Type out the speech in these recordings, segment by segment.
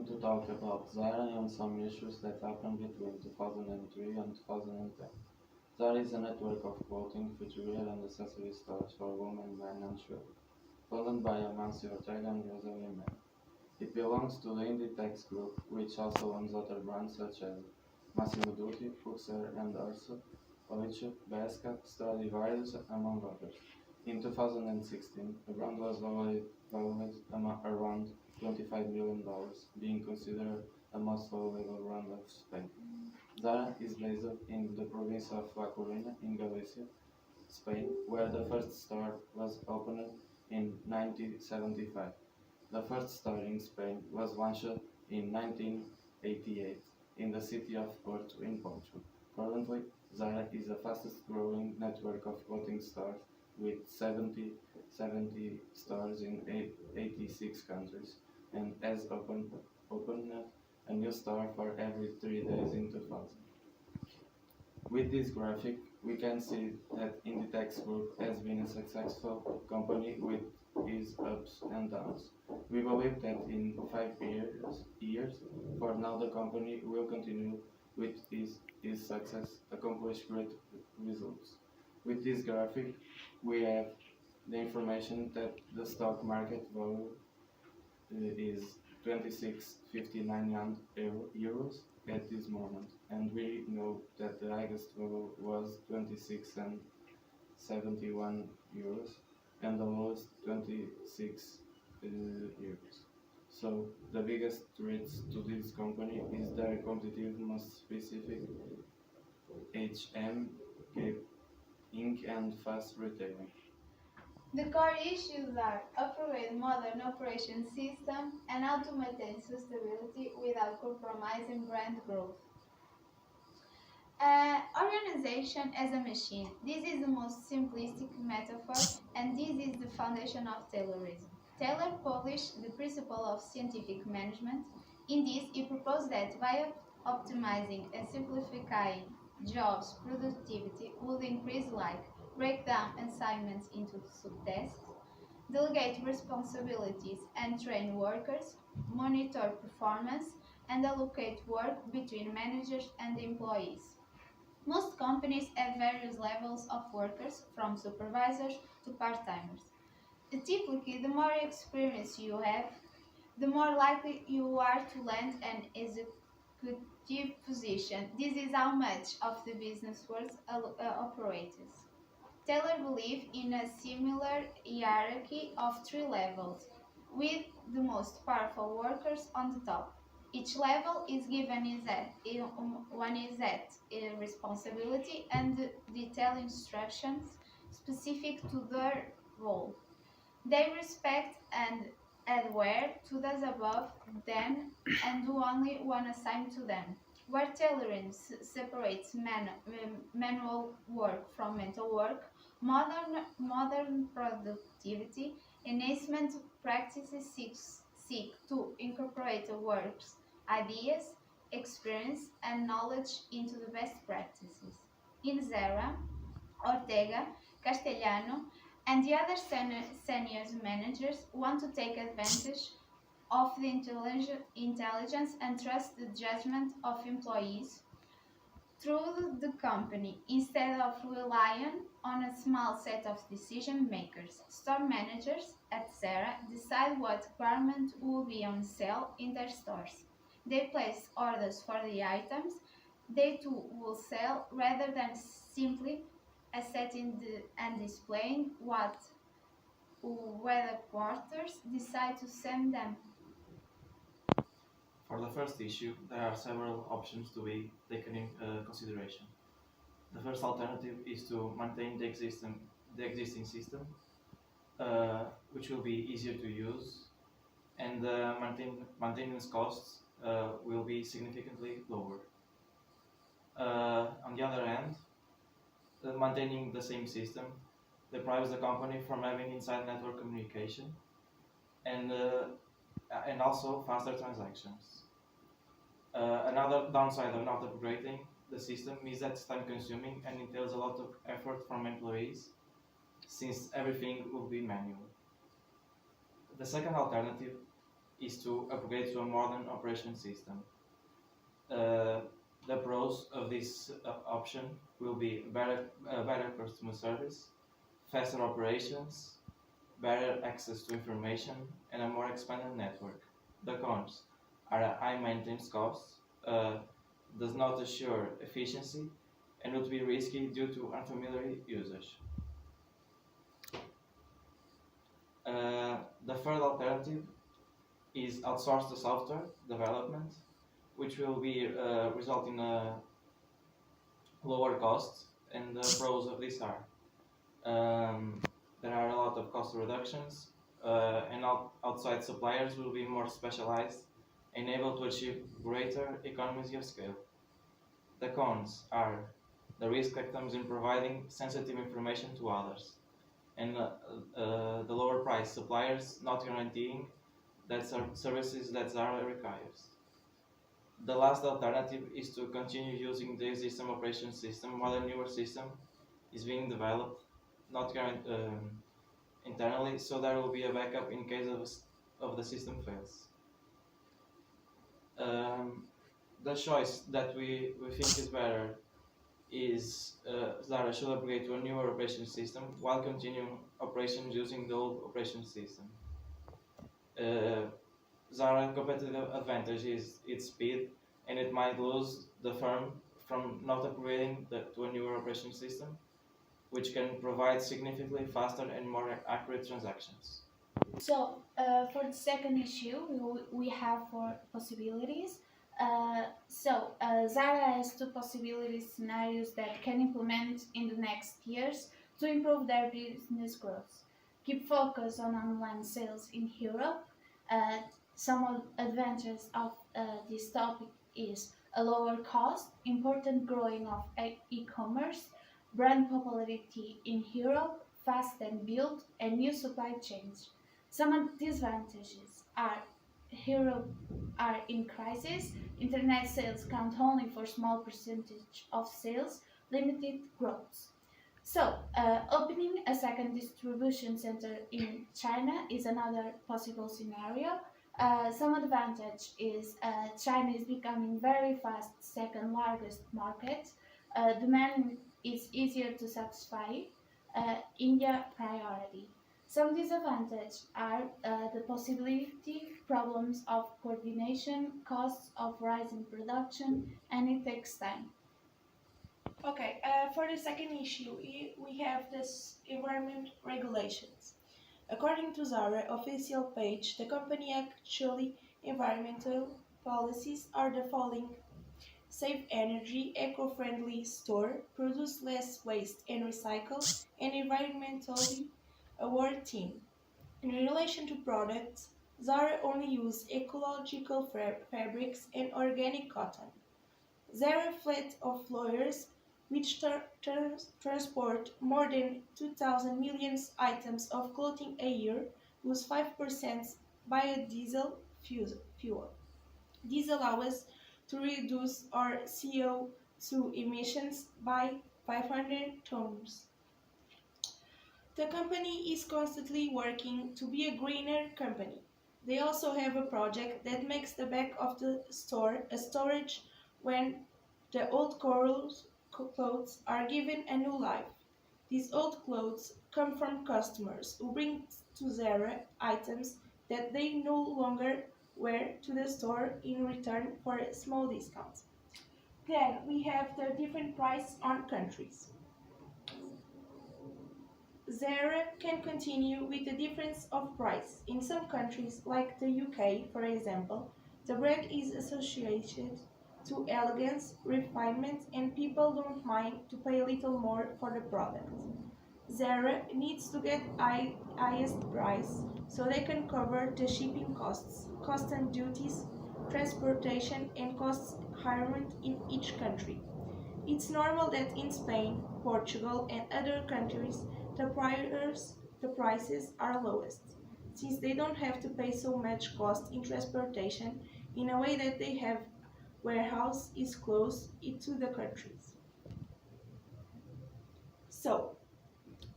going to talk about ZARA and some issues that happened between 2003 and 2010. ZARA is a network of clothing, footwear, and accessory stores for women, men, and children, founded by Amancio Ortega and Rosalie May. It belongs to the Inditex Group, which also owns other brands such as Massimo Dutti, Fuxer, and Urso, Oicho, Bershka, Stradivarius, among others. In 2016, the brand was valued around $25 million, being considered the most valuable brand of Spain. Zara is based in the province of La Coruña in Galicia, Spain, where the first store was opened in 1975. The first store in Spain was launched in 1988 in the city of Porto in Portugal. Currently, Zara is the fastest growing network of clothing stores with 70 stores in 86 countries and has opened a new store for every 3 days in 2000. With this graphic, we can see that Inditex Group has been a successful company with its ups and downs. We believe that in 5 years, for now the company will continue with its success, accomplish great results. With this graphic, we have the information that the stock market value is 26.59 euros at this moment, and we know that the highest value was 26.71 euros and the lowest 26 euros. So the biggest threat to this company is their competitiveness specific HM, Inc. and fast retailing. The core issues are upgrade modern operation system and how to maintain sustainability without compromising brand growth. Organization as a machine. This is the most simplistic metaphor, and this is the foundation of Taylorism. Taylor published the principle of scientific management. In this, he proposed that by optimizing and simplifying jobs, productivity would increase, like break down assignments into subtasks, delegate responsibilities and train workers, monitor performance, and allocate work between managers and employees. Most companies have various levels of workers, from supervisors to part-timers. Typically, the more experience you have, the more likely you are to land an executive position. This is how much of the business world operates. Taylor believed in a similar hierarchy of three levels, with the most powerful workers on the top. Each level is given one exact responsibility and detailed instructions specific to their role. They respect and adhere to those above them and do only one assigned to them. Where tailoring separates manual work from mental work, modern productivity enhancement practices seek to incorporate the work's ideas, experience, and knowledge into the best practices. In ZARA, Ortega, Castellano, and the other senior managers want to take advantage of the intelligence and trust the judgment of employees through the company instead of relying on a small set of decision makers. Store managers at Zara decide what garment will be on sale in their stores. They place orders for the items they too will sell rather than simply assetting and displaying what whether quarters decide to send them. For the first issue, there are several options to be taken in consideration. The first alternative is to maintain the existing system, which will be easier to use, and maintenance costs will be significantly lower. On the other hand, maintaining the same system deprives the company from having inside network communication and also faster transactions. Another downside of not upgrading the system is that it's time consuming and entails a lot of effort from employees, since everything will be manual. The second alternative is to upgrade to a modern operation system. Uh, the pros of this option will be better customer service, faster operations, better access to information, and a more expanded network. The cons are a high maintenance cost, does not assure efficiency, and would be risky due to unfamiliar usage. The third alternative is outsource the software development, which will be result in a lower cost. And the pros of this are there are a lot of cost reductions, and outside suppliers will be more specialized and able to achieve greater economies of scale. The cons are the risk that comes in providing sensitive information to others, and the lower price suppliers not guaranteeing that services that ZARA requires. The last alternative is to continue using the existing operation system while a newer system is being developed, not internally, so there will be a backup in case of the system fails. The choice that we think is better is ZARA should upgrade to a newer operation system while continuing operations using the old operation system. ZARA competitive advantage is its speed, and it might lose the firm from not upgrading to a newer operation system, which can provide significantly faster and more accurate transactions. So, for the second issue, we have four possibilities. ZARA has two possibility scenarios that can implement in the next years to improve their business growth. Keep focus on online sales in Europe. Some advantages of this topic is a lower cost, important growing of e-commerce, brand popularity in Europe, fast and build, and new supply chains. Some disadvantages are Europe are in crisis, internet sales count only for small percentage of sales, limited growth. Opening a second distribution center in China is another possible scenario. Some advantage is China is becoming very fast second largest market. Demand is easier to satisfy. India priority. Some disadvantages are the possibility problems of coordination, costs of rising production, and it takes time. Okay, for the second issue, we have this environment regulations. According to ZARA official page, the company actually environmental policies are the following: save energy, eco-friendly store, produce less waste and recycle, and environmentally aware team. In relation to products, ZARA only use ecological fabrics and organic cotton. ZARA fleet of lawyers, which transport more than 2,000 million items of clothing a year, use 5% biodiesel fuel. This allows us to reduce our CO2 emissions by 500 tons. The company is constantly working to be a greener company. They also have a project that makes the back of the store a storage when the old clothes are given a new life. These old clothes come from customers who bring to ZARA items that they no longer wear to the store in return for a small discount. Then we have the different price on countries. ZARA can continue with the difference of price. In some countries, like the UK, for example, the brand is associated to elegance, refinement, and people don't mind to pay a little more for the product. ZARA needs to get highest price so they can cover the shipping costs, custom duties, transportation, and costs hiring in each country. It's normal that in Spain, Portugal, and other countries the prices are lowest, since they don't have to pay so much cost in transportation in a way that they have warehouse is close to the countries. So,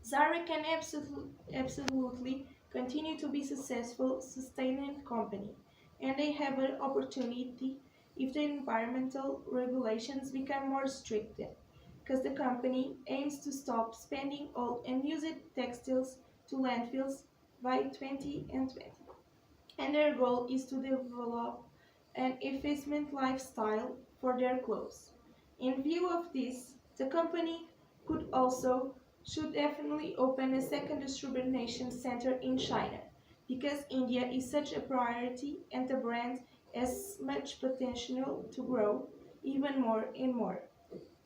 ZARA can absolutely continue to be successful, sustainable company. and they have an opportunity if the environmental regulations become more strict because the company aims to stop spending old and used textiles to landfills by 2020. And their goal is to develop an efficient lifestyle for their clothes. In view of this, the company could also should definitely open a second distribution center in China because India is such a priority and the brand has much potential to grow even more and more.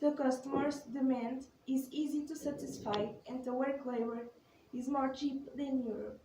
The customer's demand is easy to satisfy and the work labor is more cheap than Europe.